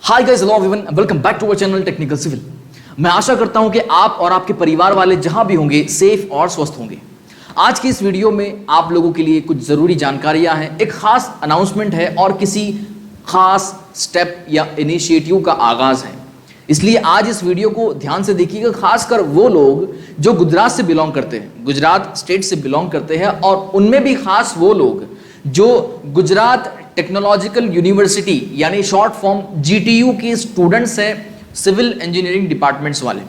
Hi guys, hello everyone, welcome back to our channel technical civil. मैं आशा करता हूं कि आप और आपके परिवार वाले जहां भी होंगे सेफ और स्वस्थ होंगे। आज की इस वीडियो में आप लोगों के लिए कुछ जरूरी जानकारियां हैं, एक खास अनाउंसमेंट है और किसी खास स्टेप या इनिशिएटिव का आगाज है। इसलिए आज इस वीडियो को ध्यान से देखिएगा, खासकर वो लोग जो गुजरात से बिलोंग करते हैं, गुजरात स्टेट से बिलोंग करते हैं, और उनमें भी खास वो लोग जो गुजरात टेक्नोलॉजिकल यूनिवर्सिटी यानी शॉर्ट फॉर्म GTU के स्टूडेंट्स हैं, सिविल इंजीनियरिंग डिपार्टमेंट्स वाले,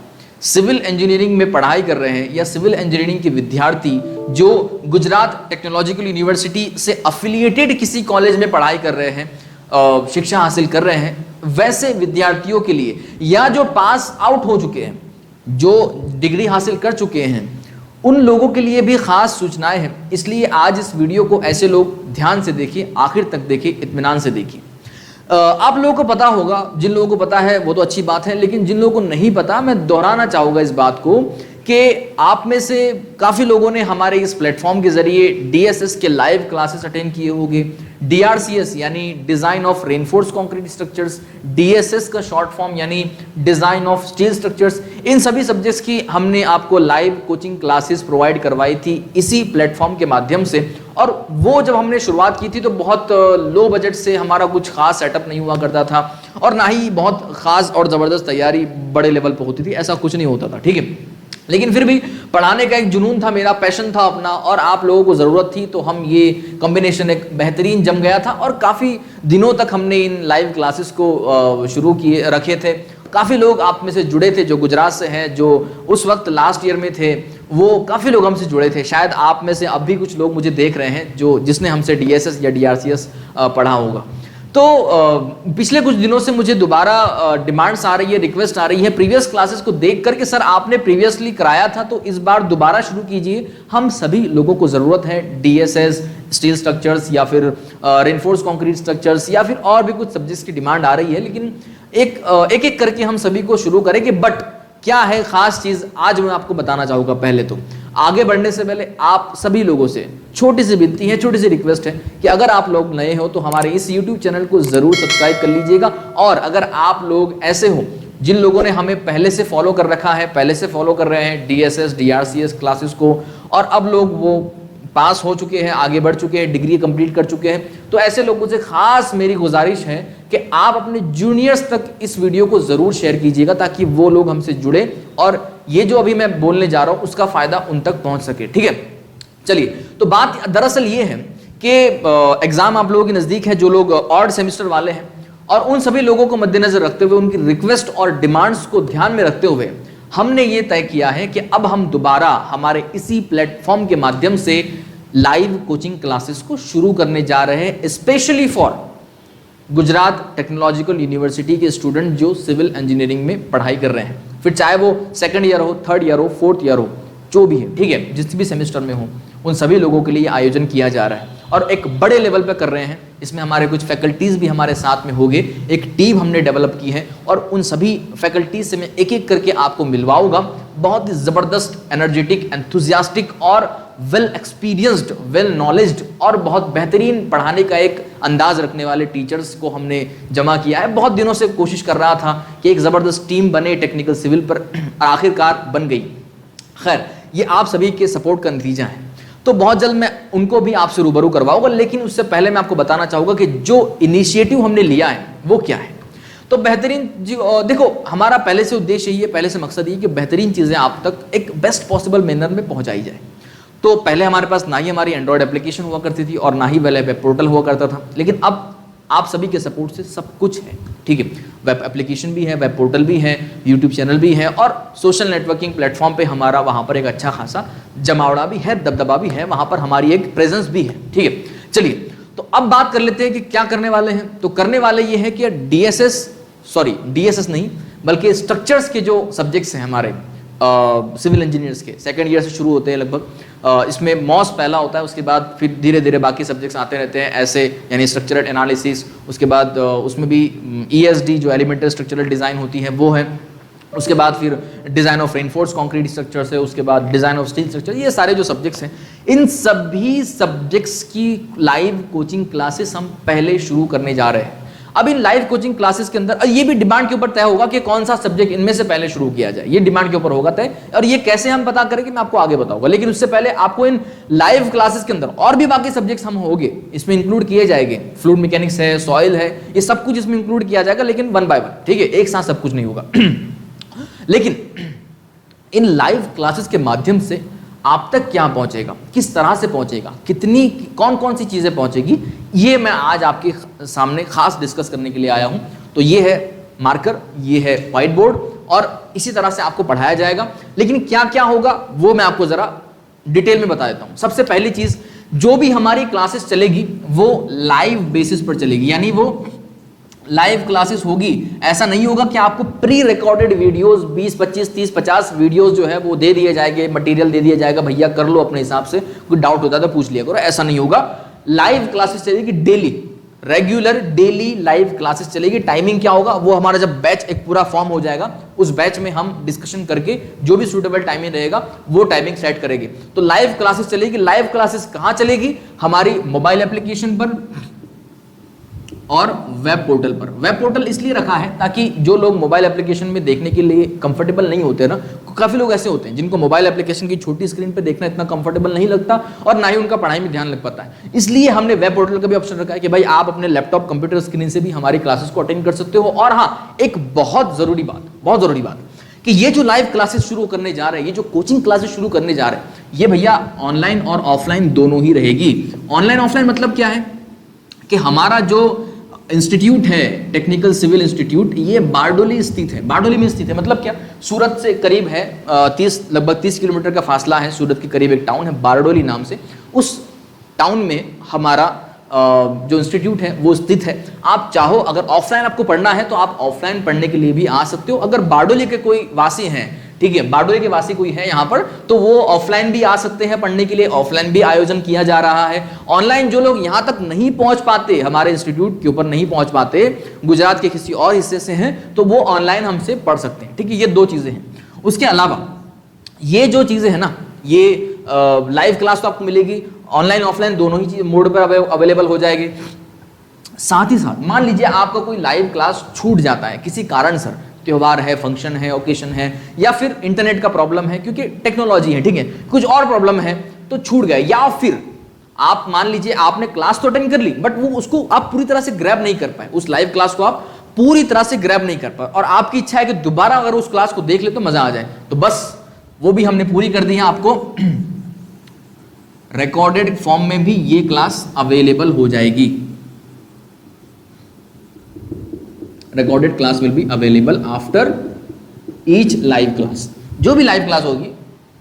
सिविल इंजीनियरिंग में पढ़ाई कर रहे हैं, या सिविल इंजीनियरिंग के विद्यार्थी जो गुजरात टेक्नोलॉजिकल यूनिवर्सिटी से अफिलिएटेड किसी कॉलेज में पढ़ाई कर रहे हैं, शिक्षा हासिल कर रहे हैं, वैसे विद्यार्थियों के लिए, या जो पास आउट हो चुके हैं, जो डिग्री हासिल कर चुके हैं, उन लोगों के लिए भी खास सूचनाएं हैं। इसलिए आज इस वीडियो को ऐसे लोग ध्यान से देखिए, आखिर तक देखिए, इत्मीनान से देखिए। आप लोगों को पता होगा, जिन लोगों को पता है वो तो अच्छी बात है, लेकिन जिन लोगों को नहीं पता, मैं दोहराना चाहूँगा इस बात को कि आप में से काफ़ी लोगों ने हमारे इस प्लेटफॉर्म के जरिए DSS के लाइव क्लासेस अटेंड किए होंगे। DRCS यानी design of reinforce concrete structures, DSS का शॉर्ट फॉर्म यानी डिज़ाइन ऑफ स्टील स्ट्रक्चर्स, इन सभी सब्जेक्ट्स की हमने आपको लाइव कोचिंग क्लासेस प्रोवाइड करवाई थी इसी प्लेटफॉर्म के माध्यम से। और वो जब हमने शुरुआत की थी तो बहुत लो बजट से, हमारा कुछ खास सेटअप नहीं हुआ करता था, और ना ही बहुत खास और ज़बरदस्त तैयारी बड़े लेवल पर होती थी, ऐसा कुछ नहीं होता था, ठीक है। लेकिन फिर भी पढ़ाने का एक जुनून था, मेरा पैशन था अपना, और आप लोगों को ज़रूरत थी, तो हम ये कॉम्बिनेशन एक बेहतरीन जम गया था। और काफ़ी दिनों तक हमने इन लाइव क्लासेस को शुरू किए रखे थे। काफ़ी लोग आप में से जुड़े थे जो गुजरात से हैं, जो उस वक्त लास्ट ईयर में थे, वो काफ़ी लोग हमसे जुड़े थे। शायद आप में से अब भी कुछ लोग मुझे देख रहे हैं जिसने हमसे DSS या DRCS पढ़ा होगा। तो पिछले कुछ दिनों से मुझे दोबारा डिमांड्स आ रही है, रिक्वेस्ट आ रही है प्रीवियस क्लासेस को देख करके, सर आपने प्रीवियसली कराया था तो इस बार दोबारा शुरू कीजिए। हम सभी लोगों को ज़रूरत है DSS, स्टील स्ट्रक्चर्स, या फिर रेनफोर्स कंक्रीट स्ट्रक्चर्स, या फिर और भी कुछ सब्जेक्ट्स की डिमांड आ रही है। लेकिन एक एक करके हम सभी को शुरू करेंगे। बट क्या है खास चीज़, आज मैं आपको बताना चाहूँगा। पहले तो आगे बढ़ने से पहले आप सभी लोगों से छोटी सी विनती है, छोटी सी रिक्वेस्ट है कि अगर आप लोग नए हो तो हमारे इस YouTube चैनल को ज़रूर सब्सक्राइब कर लीजिएगा। और अगर आप लोग ऐसे हो जिन लोगों ने हमें पहले से फॉलो कर रखा है, पहले से फॉलो कर रहे हैं DSS DRCS क्लासेस को, और अब लोग वो पास हो चुके हैं, आगे बढ़ चुके हैं, डिग्री कंप्लीट कर चुके हैं, तो ऐसे लोगों से खास मेरी गुजारिश है कि आप अपने जूनियर्स तक इस वीडियो को ज़रूर शेयर कीजिएगा, ताकि वो लोग हमसे जुड़े और ये जो अभी मैं बोलने जा रहा हूँ उसका फ़ायदा उन तक पहुँच सके, ठीक है। चलिए, तो बात दरअसल ये है कि एग्ज़ाम आप लोगों के नज़दीक है, जो लोग ऑड सेमिस्टर वाले हैं, और उन सभी लोगों को मद्देनज़र रखते हुए, उनकी रिक्वेस्ट और डिमांड्स को ध्यान में रखते हुए, हमने ये तय किया है कि अब हम दोबारा हमारे इसी प्लेटफॉर्म के माध्यम से लाइव कोचिंग क्लासेस को शुरू करने जा रहे हैं, specially for Gujarat technological university के स्टूडेंट जो सिविल इंजीनियरिंग में पढ़ाई कर रहे हैं, फिर चाहे वो सेकंड ईयर हो, थर्ड ईयर हो, फोर्थ ईयर हो, जो भी है, ठीक है, जिस भी सेमेस्टर में हो, उन सभी लोगों के लिए आयोजन किया जा रहा है और एक बड़े लेवल पर कर रहे हैं। इसमें हमारे कुछ फैकल्टीज़ भी हमारे साथ में होंगे, एक टीम हमने डेवलप की है, और उन सभी फैकल्टीज से मैं एक एक करके आपको मिलवाऊंगा। बहुत ही ज़बरदस्त, एनर्जेटिक, एंथुजियास्टिक और वेल एक्सपीरियंस्ड, वेल नॉलेज्ड और बहुत बेहतरीन पढ़ाने का एक अंदाज रखने वाले टीचर्स को हमने जमा किया है। बहुत दिनों से कोशिश कर रहा था कि एक ज़बरदस्त टीम बने टेक्निकल सिविल पर, आखिरकार बन गई। खैर, ये आप सभी के सपोर्ट का नतीजा है, तो बहुत जल्द मैं उनको भी आपसे रूबरू करवाऊंगा। लेकिन उससे पहले मैं आपको बताना चाहूँगा कि जो इनिशिएटिव हमने लिया है वो क्या है। तो बेहतरीन जी, देखो, हमारा पहले से उद्देश्य ये, पहले से मकसद ये कि बेहतरीन चीज़ें आप तक एक बेस्ट पॉसिबल मैनर में पहुँचाई जाए। तो पहले हमारे पास ना ही हमारी एंड्रॉयड एप्लीकेशन हुआ करती थी और ना ही वेब पोर्टल हुआ करता था, लेकिन अब आप सभी के सपोर्ट से सब कुछ है, ठीक है। वेब एप्लीकेशन भी है, वेब पोर्टल भी है, YouTube चैनल भी है, और सोशल नेटवर्किंग प्लेटफॉर्म पे हमारा वहाँ पर एक अच्छा खासा जमावड़ा भी है, दबदबा भी है, वहाँ पर हमारी एक प्रेजेंस भी है, ठीक है। चलिए, तो अब बात कर लेते हैं कि क्या करने वाले हैं। तो करने वाले ये है कि DSS नहीं, बल्कि स्ट्रक्चर्स के जो सब्जेक्ट्स हैं हमारे सिविल इंजीनियर्स के, सेकेंड ईयर से शुरू होते हैं लगभग। इसमें मॉस पहला होता है, उसके बाद फिर धीरे धीरे बाकी सब्जेक्ट्स आते रहते हैं ऐसे, यानी स्ट्रक्चरल एनालिसिस, उसके बाद उसमें भी ESD जो एलिमेंटल स्ट्रक्चरल डिज़ाइन होती है वो है, उसके बाद फिर design of reinforce concrete structures है, उसके बाद डिज़ाइन ऑफ स्टील स्ट्रक्चर। ये सारे जो सब्जेक्ट्स हैं, इन सभी सब्जेक्ट्स की लाइव कोचिंग क्लासेस हम पहले शुरू करने जा रहे हैं। अब इन लाइव कोचिंग क्लासेस के अंदर ये भी डिमांड के ऊपर तय होगा कि कौन सा सब्जेक्ट इनमें से पहले शुरू किया जाए, ये डिमांड के ऊपर होगा तय। और ये कैसे हम पता करेंगे मैं आपको आगे बताऊंगा, लेकिन उससे पहले आपको इन लाइव क्लासेस के अंदर और भी बाकी सब्जेक्ट्स हम होंगे इसमें इंक्लूड किए जाएंगे। फ्लूइड मैकेनिक्स है, सॉइल है, ये सब कुछ इसमें इंक्लूड किया जाएगा, लेकिन वन बाय वन, ठीक है, एक साथ सब कुछ नहीं होगा। लेकिन इन लाइव क्लासेस के माध्यम से आप तक क्या पहुंचेगा, किस तरह से पहुंचेगा, कितनी कौन कौन सी चीजें पहुंचेगी, ये मैं आज आपके सामने खास डिस्कस करने के लिए आया हूं। तो ये है मार्कर, ये है व्हाइट बोर्ड, और इसी तरह से आपको पढ़ाया जाएगा। लेकिन क्या क्या होगा वो मैं आपको जरा डिटेल में बता देता हूं। सबसे पहली चीज, जो भी हमारी क्लासेस चलेगी वो लाइव बेसिस पर चलेगी, यानी वो लाइव क्लासेस होगी। ऐसा नहीं होगा कि आपको प्री रिकॉर्डेड वीडियोस 20, 25, 30, 50 वीडियोस जो है वो दे दिए जाएंगे, मटेरियल दे दिया जाएगा, भैया कर लो अपने हिसाब से, कोई डाउट होता है तो पूछ लिया करो। ऐसा नहीं होगा। लाइव क्लासेस चलेगी daily, regular daily live classes चलेगी। टाइमिंग क्या होगा, वो हमारा जब बैच एक पूरा फॉर्म हो जाएगा उस बैच में हम डिस्कशन करके जो भी सूटेबल टाइमिंग रहेगा वो टाइमिंग सेट करेंगे। तो लाइव क्लासेस चलेगी। लाइव क्लासेस कहां चलेगी, हमारी मोबाइल एप्लीकेशन पर और वेब पोर्टल पर। वेब पोर्टल इसलिए रखा है ताकि जो लोग मोबाइल एप्लीकेशन में देखने के लिए कंफर्टेबल नहीं होते ना, काफी लोग ऐसे होते हैं जिनको मोबाइल एप्लीकेशन की छोटी स्क्रीन पर देखना इतना कंफर्टेबल नहीं लगता और ना ही उनका पढ़ाई में ध्यान लग पाता है। इसलिए हमने वेब पोर्टल का भी ऑप्शन रखा है कि भाई आप अपने लैपटॉप कंप्यूटर स्क्रीन से भी हमारी क्लासेस को अटेंड कर सकते हो। और हाँ, एक बहुत जरूरी बात कि ये जो लाइव क्लासेस शुरू करने जा रहे हैं, ये जो कोचिंग क्लासेस शुरू करने जा रहे हैं, ये भैया ऑनलाइन और ऑफलाइन दोनों ही रहेगी। ऑनलाइन ऑफलाइन मतलब क्या है कि हमारा जो इंस्टीट्यूट है टेक्निकल सिविल इंस्टीट्यूट, ये बारडोली स्थित है। बारडोली में स्थित है मतलब क्या, सूरत से करीब है, लगभग 30 किलोमीटर का फासला है। सूरत के करीब एक टाउन है बारडोली नाम से, उस टाउन में हमारा जो इंस्टीट्यूट है वो स्थित है। आप चाहो अगर ऑफलाइन आपको पढ़ना है तो आप ऑफलाइन पढ़ने के लिए भी आ सकते हो। अगर बारडोली के कोई वासी हैं, ठीक है, बारडोली के वासी कोई है यहाँ पर, तो वो ऑफलाइन भी आ सकते हैं पढ़ने के लिए। ऑफलाइन भी आयोजन किया जा रहा है। ऑनलाइन जो लोग यहाँ तक नहीं पहुंच पाते, हमारे इंस्टीट्यूट के ऊपर नहीं पहुंच पाते, गुजरात के किसी और हिस्से से हैं, तो वो ऑनलाइन हमसे पढ़ सकते हैं, ठीक है। ये दो चीजें हैं। उसके अलावा ये जो चीजें हैं ना, ये लाइव क्लास तो आपको मिलेगी, ऑनलाइन ऑफलाइन दोनों ही मोड पर अवेलेबल हो जाएगी। साथ ही साथ मान लीजिए आपका कोई लाइव क्लास छूट जाता है किसी कारण से, त्योहार है, फंक्शन है, ओकेशन है, या फिर इंटरनेट का प्रॉब्लम है, क्योंकि टेक्नोलॉजी है, ठीक है, कुछ और प्रॉब्लम है तो छूट गया। या फिर आप मान लीजिए आपने क्लास तो अटेंड कर ली बट वो उसको आप पूरी तरह से ग्रैब नहीं कर पाए, उस लाइव क्लास को आप पूरी तरह से ग्रैब नहीं कर पाए, और आपकी इच्छा है कि दोबारा अगर उस क्लास को देख ले तो मजा आ जाए, तो बस वो भी हमने पूरी कर दी है। आपको रिकॉर्डेड फॉर्म में भी ये क्लास अवेलेबल हो जाएगी। Recorded class will be available after each live class. जो भी लाइव क्लास होगी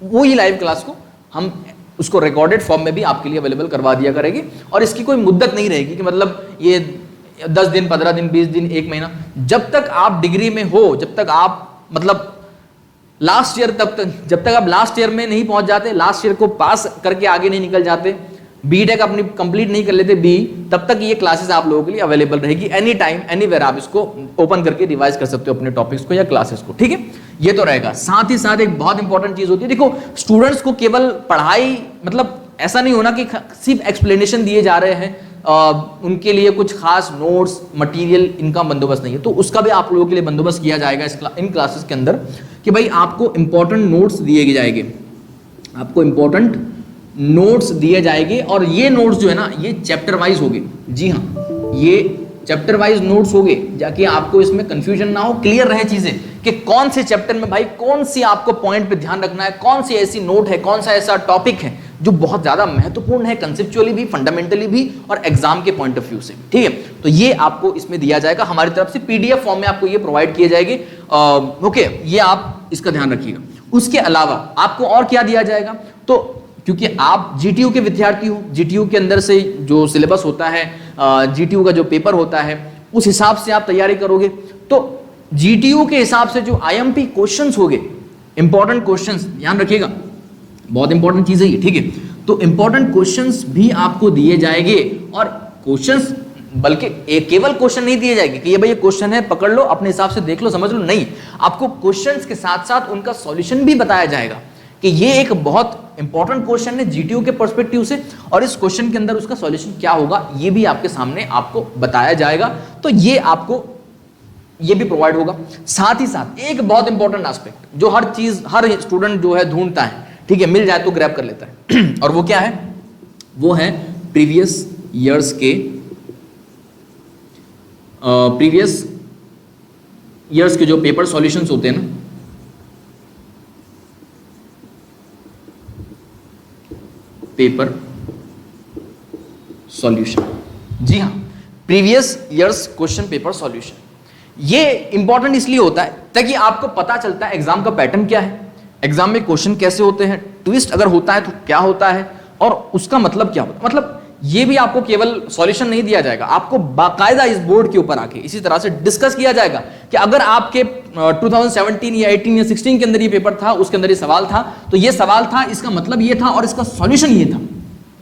वो ही लाइव क्लास को हम उसको रिकॉर्डेड फॉर्म में भी आपके लिए अवेलेबल करवा दिया करेगी। और इसकी कोई मुद्दत नहीं रहेगी कि मतलब ये 10 दिन, 15 दिन, 20 दिन, 1 महीना। जब तक आप डिग्री में हो, जब तक आप मतलब लास्ट ईयर, तब तक जब तक आप लास्ट ईयर में नहीं पहुंच जाते, लास्ट ईयर को पास करके आगे नहीं निकल जाते, बीटेक अपनी कंप्लीट नहीं कर लेते बी, तब तक ये क्लासेस आप लोगों के लिए अवेलेबल रहेगी। एनी टाइम एनीवेयर आप इसको ओपन करके रिवाइज कर सकते हो अपने टॉपिक्स को या क्लासेस को, ठीक है। ये तो रहेगा। साथ ही साथ एक बहुत इंपॉर्टेंट चीज होती है, देखो स्टूडेंट्स को केवल पढ़ाई, मतलब ऐसा नहीं होना कि सिर्फ एक्सप्लेनेशन दिए जा रहे हैं, उनके लिए कुछ खास नोट्स, मटेरियल, इनका बंदोबस्त नहीं है, तो उसका भी आप लोगों के लिए बंदोबस्त किया जाएगा इन क्लासेस के अंदर कि भाई आपको इंपॉर्टेंट नोट्स दिए जाएंगे, आपको इंपॉर्टेंट नोट्स दिए जाएंगे। और ये नोट्स जो है ना, ये चैप्टर वाइज होंगे। जी हाँ, ये चैप्टर वाइज नोट्स होंगे, जाके आपको इसमें कंफ्यूजन ना हो, क्लियर रहे चीजें कि कौन से चैप्टर में भाई कौन सी आपको पॉइंट पे ध्यान रखना है, कौन सी ऐसी नोट है, कौन सा ऐसा टॉपिक है जो बहुत ज्यादा महत्वपूर्ण है, कंसेप्चुअली भी, फंडामेंटली भी और एग्जाम के पॉइंट ऑफ व्यू से, ठीक है। तो ये आपको इसमें दिया जाएगा, हमारी तरफ से पीडीएफ फॉर्म में आपको ये प्रोवाइड किए जाएंगे। ओके, ये आप इसका ध्यान रखिएगा। उसके अलावा आपको और क्या दिया जाएगा, तो क्योंकि आप जीटीयू के विद्यार्थी हो, जीटीयू के अंदर से जो सिलेबस होता है, जीटीयू का जो पेपर होता है, उस हिसाब से आप तैयारी करोगे। तो जीटीयू के हिसाब से जो आईएमपी क्वेश्चंस होंगे, इंपॉर्टेंट क्वेश्चंस, ध्यान रखिएगा, बहुत इंपॉर्टेंट चीज है ये, ठीक है। तो इंपॉर्टेंट क्वेश्चंस भी आपको दिए जाएंगे। और क्वेश्चंस, बल्कि केवल क्वेश्चन नहीं दिए जाएंगे कि ये भाई ये क्वेश्चन है, पकड़ लो, अपने हिसाब से देख लो, समझ लो, नहीं, आपको क्वेश्चंस के साथ साथ उनका सॉल्यूशन भी बताया जाएगा कि ये एक बहुत इंपॉर्टेंट क्वेश्चन है जीटीयू के पर्सपेक्टिव से, और इस क्वेश्चन के अंदर उसका सॉल्यूशन क्या होगा ये भी आपके सामने आपको बताया जाएगा। तो ये आपको ये भी प्रोवाइड होगा। साथ ही साथ एक बहुत इंपॉर्टेंट एस्पेक्ट जो हर स्टूडेंट जो है ढूंढता है, ठीक है, मिल जाए तो ग्रैब कर लेता है और वो क्या है, वो है प्रीवियस ईयर्स के जो पेपर सॉल्यूशंस होते हैं ना, पेपर सॉल्यूशन, जी हाँ, previous years question paper solution. ये इंपॉर्टेंट इसलिए होता है ताकि आपको पता चलता है एग्जाम का पैटर्न क्या है, एग्जाम में क्वेश्चन कैसे होते हैं, ट्विस्ट अगर होता है तो क्या होता है और उसका मतलब क्या होता है। मतलब ये भी आपको केवल सॉल्यूशन नहीं दिया जाएगा, आपको बाकायदा इस बोर्ड के ऊपर आके इसी तरह से डिस्कस किया जाएगा कि अगर आपके 2017 या 18 या 16 के अंदर ये पेपर था, उसके अंदर ये सवाल था, तो ये सवाल था, इसका मतलब ये था और इसका सॉल्यूशन ये था।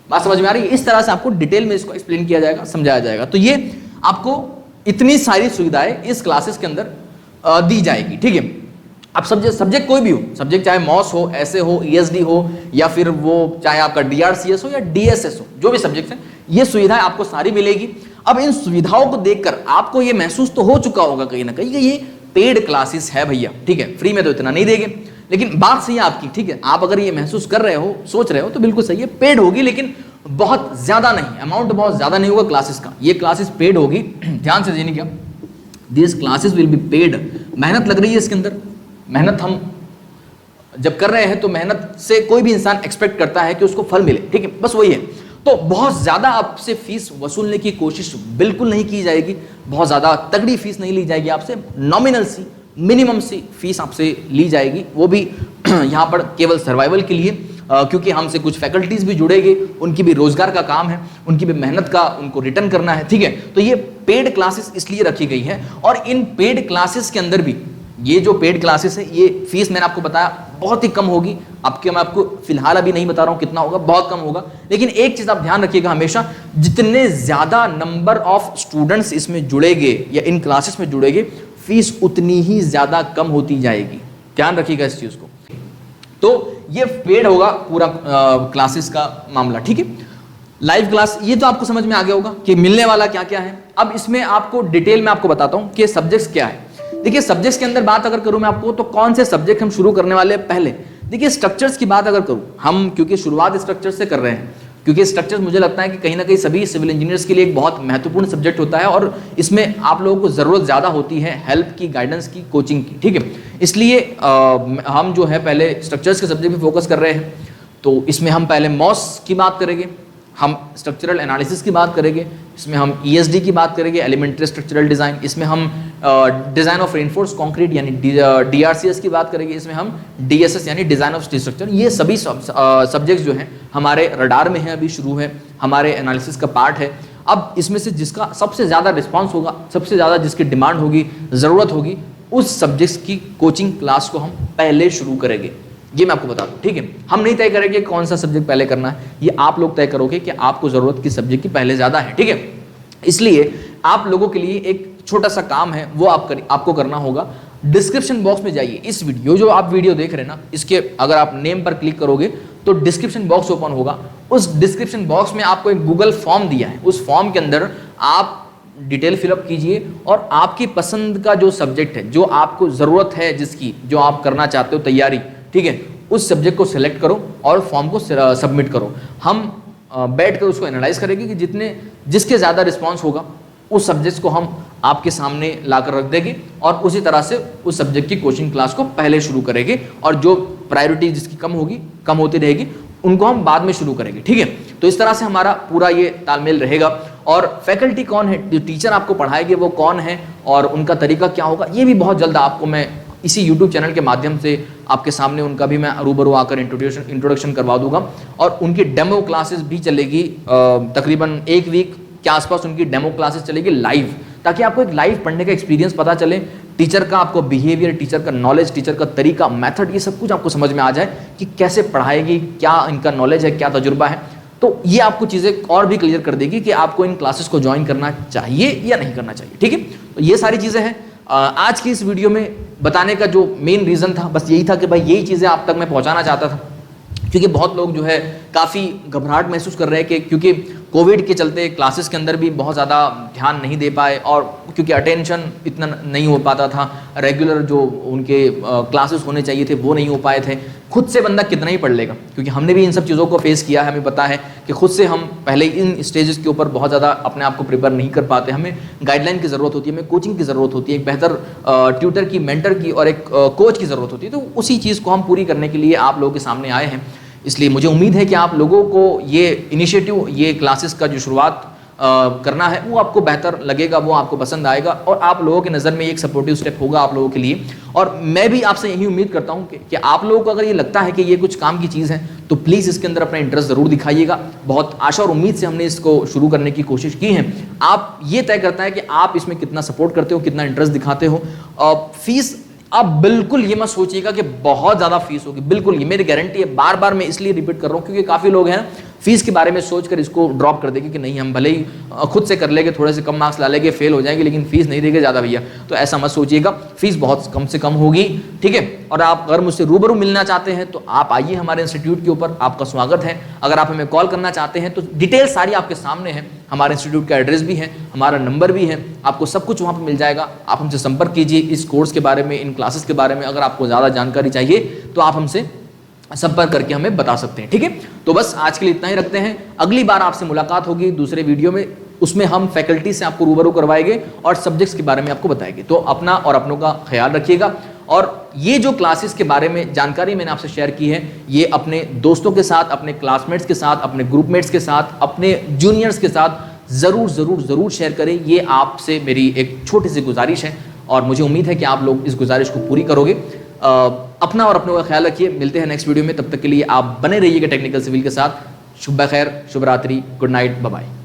बात समझ में आ रही है? इस तरह से आपको डिटेल में इसको एक्सप्लेन किया जाएगा, समझाया जाएगा। तो ये आपको इतनी सारी सुविधाएं इस क्लासेस के अंदर दी जाएगी, ठीक है। अब सब्जेक्ट कोई भी हो, सब्जेक्ट चाहे मॉस हो, ऐसे हो, ईएसडी हो, या फिर वो चाहे आपका डीआरसीएस हो या डीएसएस हो, जो भी सब्जेक्ट है, ये सुविधाएं आपको सारी मिलेगी। अब इन सुविधाओं को देखकर आपको ये महसूस तो हो चुका होगा कहीं ना कहीं कि ये पेड क्लासेस है भैया, ठीक है, फ्री में तो इतना नहीं देंगे। लेकिन बात सही है आपकी, ठीक है, आप अगर ये महसूस कर रहे हो, सोच रहे हो, तो बिल्कुल सही है, पेड होगी, लेकिन बहुत ज्यादा नहीं, अमाउंट बहुत ज्यादा नहीं होगा क्लासेस का। ये क्लासेस पेड होगी, ध्यान से जानिए क्या, this classes will be paid. मेहनत लग रही है इसके अंदर, मेहनत हम जब कर रहे हैं तो मेहनत से कोई भी इंसान एक्सपेक्ट करता है कि उसको फल मिले, ठीक है, बस वही है। तो बहुत ज्यादा आपसे फीस वसूलने की कोशिश बिल्कुल नहीं की जाएगी, बहुत ज्यादा तगड़ी फीस नहीं ली जाएगी आपसे, नॉमिनल सी, मिनिमम सी फीस आपसे ली जाएगी, वो भी यहाँ पर केवल सर्वाइवल के लिए, क्योंकि हमसे कुछ फैकल्टीज भी जुड़ेंगे, उनकी भी रोजगार का काम है, उनकी भी मेहनत का उनको रिटर्न करना है, ठीक है। तो ये पेड क्लासेस इसलिए रखी गई है, और इन पेड क्लासेस के अंदर भी ये जो पेड क्लासेस है, ये फीस मैंने आपको बताया बहुत ही कम होगी। मैं आपको फिलहाल अभी नहीं बता रहा हूं कितना होगा, बहुत कम होगा। लेकिन एक चीज आप ध्यान रखिएगा हमेशा, जितने ज्यादा नंबर ऑफ स्टूडेंट्स इसमें जुड़ेंगे या इन क्लासेस में जुड़ेंगे, फीस उतनी ही ज्यादा कम होती जाएगी, ध्यान रखिएगा इस चीज को। तो ये पेड होगा पूरा क्लासेस का मामला, ठीक है। लाइव क्लास, ये तो आपको समझ में आ गया होगा कि मिलने वाला क्या क्या है। अब इसमें आपको डिटेल में आपको बताता हूं कि सब्जेक्ट्स क्या है। देखिए, सब्जेक्ट्स के अंदर बात अगर करूं मैं आपको, तो कौन से सब्जेक्ट हम शुरू करने वाले हैं पहले। देखिए, स्ट्रक्चर्स की बात अगर करूं हम, क्योंकि शुरुआत स्ट्रक्चर से कर रहे हैं, क्योंकि स्ट्रक्चर्स मुझे लगता है कि कहीं ना कहीं सभी सिविल इंजीनियर्स के लिए एक बहुत महत्वपूर्ण सब्जेक्ट होता है, और इसमें आप लोगों को जरूरत ज्यादा होती है हेल्प की, गाइडेंस की, कोचिंग की, ठीक है। इसलिए हम जो है पहले स्ट्रक्चर्स के सब्जेक्ट पे फोकस कर रहे हैं। तो इसमें हम पहले मॉस की बात करेंगे, हम स्ट्रक्चरल एनालिसिस की बात करेंगे, इसमें हम ईएसडी की बात करेंगे, एलिमेंट्री स्ट्रक्चरल डिजाइन, इसमें हम डिजाइन ऑफ रेनफोर्स कंक्रीट यानी डीआरसीएस की बात करेंगे, इसमें हम डीएसएस यानी डिजाइन ऑफ स्टील स्ट्रक्चर। ये सभी सब्जेक्ट्स जो हैं हमारे रडार में है, अभी शुरू है, हमारे एनालिसिस का पार्ट है। अब इसमें से जिसका सबसे ज्यादा रिस्पॉन्स होगा, सबसे ज्यादा जिसकी डिमांड होगी, जरूरत होगी, उस सब्जेक्ट्स की कोचिंग क्लास को हम पहले शुरू करेंगे। ये मैं आपको बता दूं, ठीक है। हम नहीं तय करेंगे कौन सा सब्जेक्ट पहले करना है, ये आप लोग तय करोगे कि आपको जरूरत किस सब्जेक्ट की पहले ज्यादा है, ठीक है। इसलिए आप लोगों के लिए एक छोटा सा काम है, वो आपको करना होगा। डिस्क्रिप्शन बॉक्स में जाइए, इस वीडियो जो आप वीडियो देख रहे हैं ना, इसके अगर आप नेम पर क्लिक करोगे तो डिस्क्रिप्शन बॉक्स ओपन होगा। उस डिस्क्रिप्शन बॉक्स में आपको एक गूगल फॉर्म दिया है, उस फॉर्म के अंदर आप डिटेल फिलअप कीजिए और आपकी पसंद का जो सब्जेक्ट है, जो आपको जरूरत है, जिसकी जो आप करना चाहते हो तैयारी, ठीक है, उस सब्जेक्ट को सिलेक्ट करो और फॉर्म को सबमिट करो। हम बैठ कर उसको एनालाइज करेंगे कि जिसके ज़्यादा रिस्पांस होगा उस सब्जेक्ट को हम आपके सामने लाकर रख देंगे, और उसी तरह से उस सब्जेक्ट की कोचिंग क्लास को पहले शुरू करेंगे, और जो प्रायोरिटी जिसकी कम होती रहेगी, उनको हम बाद में शुरू करेंगे, ठीक है। तो इस तरह से हमारा पूरा ये तालमेल रहेगा। और फैकल्टी कौन है, जो टीचर आपको पढ़ाएंगे वो कौन है और उनका तरीका क्या होगा, ये भी बहुत जल्द आपको मैं इसी यूट्यूब चैनल के माध्यम से आपके सामने उनका भी मैं रूबरू आकर इंट्रोडक्शन करवा दूंगा। और उनकी डेमो क्लासेस भी चलेगी, तकरीबन 1 वीक के आसपास उनकी डेमो क्लासेस चलेगी लाइव, ताकि आपको एक लाइव पढ़ने का एक्सपीरियंस पता चले, टीचर का आपको बिहेवियर, टीचर का नॉलेज, टीचर का तरीका, मेथड, ये सब कुछ आपको समझ में आ जाए कि कैसे पढ़ाएगी, क्या इनका नॉलेज है, क्या तजुर्बा है। तो ये आपको चीज़ें और भी क्लियर कर देगी कि आपको इन क्लासेस को ज्वाइन करना चाहिए या नहीं करना चाहिए, ठीक है। तो ये सारी चीज़ें हैं आज की इस वीडियो में। बताने का जो मेन रीज़न था बस यही था कि भाई यही चीज़ें आप तक मैं पहुंचाना चाहता था, क्योंकि बहुत लोग जो है काफ़ी घबराहट महसूस कर रहे हैं कि क्योंकि कोविड के चलते क्लासेस के अंदर भी बहुत ज़्यादा ध्यान नहीं दे पाए, और क्योंकि अटेंशन इतना नहीं हो पाता था, रेगुलर जो उनके क्लासेस होने चाहिए थे वो नहीं हो पाए थे। खुद से बंदा कितना ही पढ़ लेगा, क्योंकि हमने भी इन सब चीज़ों को फेस किया है, हमें पता है कि खुद से हम पहले इन स्टेजेस के ऊपर बहुत ज़्यादा अपने आप को प्रिपेयर नहीं कर पाते। हमें गाइडलाइन की ज़रूरत होती है, हमें कोचिंग की ज़रूरत होती है, एक बेहतर ट्यूटर की, मेंटर की और एक कोच की ज़रूरत होती है। तो उसी चीज़ को हम पूरी करने के लिए आप लोगों के सामने आए हैं। इसलिए मुझे उम्मीद है कि आप लोगों को ये इनिशिएटिव, ये क्लासेस का जो शुरुआत करना है वो आपको बेहतर लगेगा, वो आपको पसंद आएगा, और आप लोगों की नज़र में एक सपोर्टिव स्टेप होगा आप लोगों के लिए। और मैं भी आपसे यही उम्मीद करता हूं कि आप लोगों को अगर ये लगता है कि ये कुछ काम की चीज़ है तो प्लीज़ इसके अंदर अपना इंटरेस्ट ज़रूर दिखाइएगा। बहुत आशा और उम्मीद से हमने इसको शुरू करने की कोशिश की है। आप ये तय करता है कि आप इसमें कितना सपोर्ट करते हो, कितना इंटरेस्ट दिखाते हो। फीस आप बिल्कुल ये मत सोचिएगा कि बहुत ज़्यादा फीस होगी, बिल्कुल ये मेरी गारंटी है। बार बार मैं इसलिए रिपीट कर रहा हूँ क्योंकि काफ़ी लोग हैं फीस के बारे में सोचकर इसको ड्रॉप कर देंगे कि नहीं हम भले ही खुद से कर लेंगे, थोड़े से कम मार्क्स ला लेंगे, फेल हो जाएंगे, लेकिन फीस नहीं देंगे ज़्यादा भैया। तो ऐसा मत सोचिएगा, फीस बहुत कम से कम होगी, ठीक है। और आप अगर मुझसे रूबरू मिलना चाहते हैं तो आप आइए हमारे इंस्टीट्यूट के ऊपर, आपका स्वागत है। अगर आप हमें कॉल करना चाहते हैं तो डिटेल सारी आपके सामने है, हमारे इंस्टीट्यूट का एड्रेस भी है, हमारा नंबर भी है, आपको सब कुछ वहाँ पर मिल जाएगा। आप हमसे संपर्क कीजिए इस कोर्स के बारे में, इन क्लासेस के बारे में। अगर आपको ज़्यादा जानकारी चाहिए तो आप हमसे संपर्क करके हमें बता सकते हैं, ठीक है। तो बस आज के लिए इतना ही रखते हैं। अगली बार आपसे मुलाकात होगी दूसरे वीडियो में, उसमें हम फैकल्टी से आपको रूबरू करवाएंगे और सब्जेक्ट्स के बारे में आपको बताएंगे। तो अपना और अपनों का ख्याल रखिएगा। और ये जो क्लासेस के बारे में जानकारी मैंने आपसे शेयर की है, ये अपने दोस्तों के साथ, अपने क्लासमेट्स के साथ, अपने ग्रुपमेट्स के साथ, अपने जूनियर्स के साथ ज़रूर ज़रूर ज़रूर शेयर करें। ये आपसे मेरी एक छोटी सी गुजारिश है और मुझे उम्मीद है कि आप लोग इस गुजारिश को पूरी करोगे। अपना और अपनों का ख्याल रखिए। मिलते हैं नेक्स्ट वीडियो में, तब तक के लिए आप बने रहिएगा टेक्निकल सिविल के साथ। शुभ खैर, शुभ रात्रि, गुड नाइट, बाय बाय।